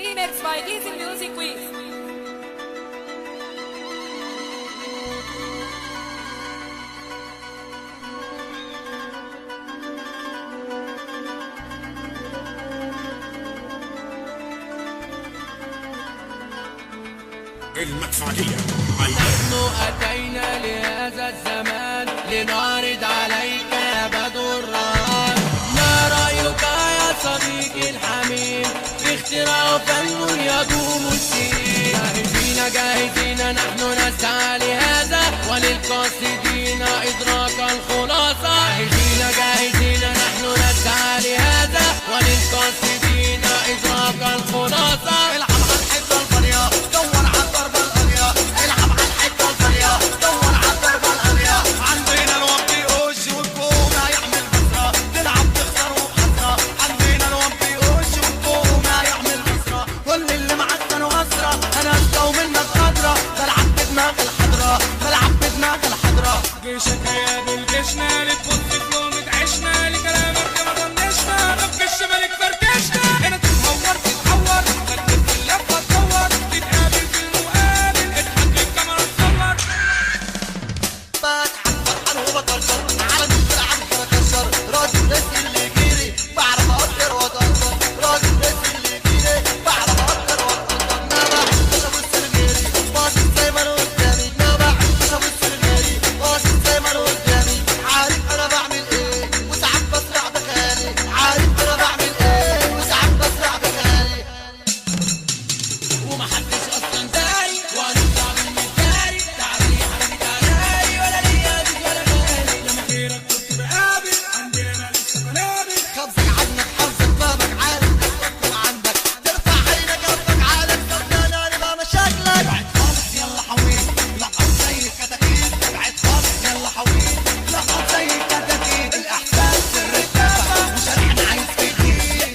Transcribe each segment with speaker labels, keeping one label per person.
Speaker 1: Remix by Dizzy Music Week.
Speaker 2: المدفعية.
Speaker 3: نحن أتينا لهذا الزمان لنعرض عليك يا بدر الرهان. ما رأيك يا صديقي الحميم في اختراع فن يدوم السنين؟ جاهزين نحن نسعى لهذا وللقاصدين إدراك الخلاصة. جاهزين نحن نسعى لهذا وللقاصدين إدراك الخلاصة. العب على الحتة الفاضية دور على الضربة القاضية. العب على الحتة الفاضية دور على الضربة القاضية. عندنا الوقت يقش والقوم هيعمل بصرة. تلعب تخسر وبحسرة. عندنا الوقت يقش والقوم هيعمل بصرة. كل اللي معاك كانوا أسرة. أنا أسلو منك خضرة. بلعب بدماغ الحضرة. بلعب بدماغ الحضرة.
Speaker 4: جيشك يا بالجيشنا لتبص في يوم اتعشنا لكلامك ما طنشنا. رب الشمالك فركشنا. هنا تتهور تتحور ترتب في اللفة تدور تتقابل في المقابل اضحك للكاميرا تصور.
Speaker 3: بضحك فرحان وبطرطر على مش بلعب بكسر. راجل راسي اللي يجيلي بعرف أقدر وأقدر. راجل راسي اللي يجيلي بعرف أقدر وأقدر. ما بحبش أبص لغيري باصص زي ما أنا قدامي. ما بحبش أبص لغيري باصص زي ما أنا قدامي. عارف أنا بعمل إيه وساعات بسرع بخيالي. عارف أنا بعمل إيه وساعات بسرع بخيالي. ومحدش أصلا داري وهنطلع من متداري. تعالي يا حبيبي تعالي ولا ليا بيك ولا مالي.
Speaker 4: لما غيرك كنت بقابل عندنا لسه بنابل.
Speaker 3: خبزك عنك حافظك بابك عارف تفكر عندك. ترفع عينك ربك عالك صدقني هنبقى مشاكلك. ابعد خالص يلا حويل لقط زي الكتاكيت. ابعد خالص يلا حويل لقط زي الكتاكيت. الإحساس في الرتابة وشارعنا عايز فيك.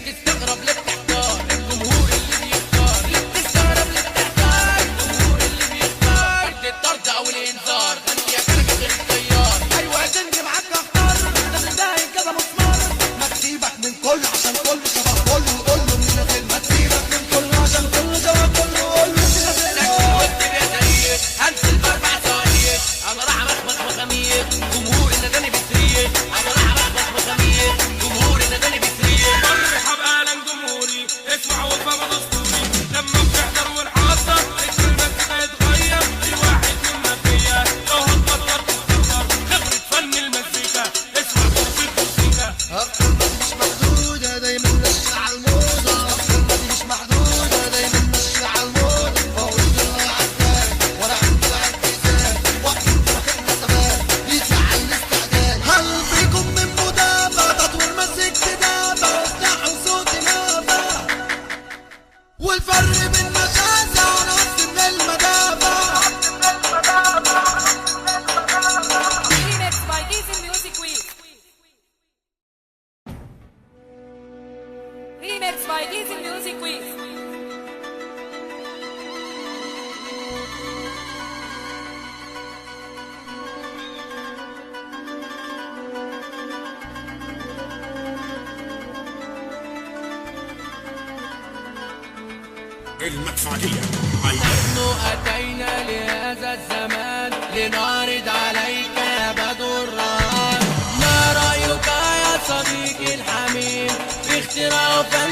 Speaker 3: تستغرب ليه بتحتار الجمهور اللي بيختار. ليه بتستغرب ليه بتحتار الجمهور اللي بيختار. ورد الطرد أو الإنذار غني يا كركة الطيار. أيوة تنجي معاك أختار ده بداية كذا مسمار. ما تسيبك من كله عشان كله شبه كله. قول له من غير ما تسيبك من كله عشان كله شبه كله. قول له من غير ما تسيبك يا سرير هنزل بأربع ثواني. أنا راح أمخمخ مخامير جمهور النداني بتريق. أنا راح أمخمخ مخامير جمهور النداني بتريق.
Speaker 4: مرحب اهلا جمهوري اسمع وفا دستوري. لما بتحضر والحاضر الكلمات هتتغير. الواحد منا فيا لو هتبطل تتكبر. خبرة فن المزيكا اسمع ترصيد موسيقى.
Speaker 3: أفكارنا مش محدودة دايما ماشية على الموضة. أفكارنا مش محدودة دايما ماشية على الموضة. فوق الله عالجال ولا عندي اعتزال. وقت مكاننا ثبات يزعل الاستعجال. هل فيكم من مدابة تطوير مزيك تدابة وافتحوا صوت نابة. والفرق بين نشازة ونص من المدابة.
Speaker 1: Remix by Dizzy Music Week. Remix by Dizzy Music Week.
Speaker 2: المدفعية.
Speaker 3: نحن أتينا لهذا الزمان لنعرض عليك يا بدر الرهان. ما رأيك يا صديقي الحميم في اختراع فن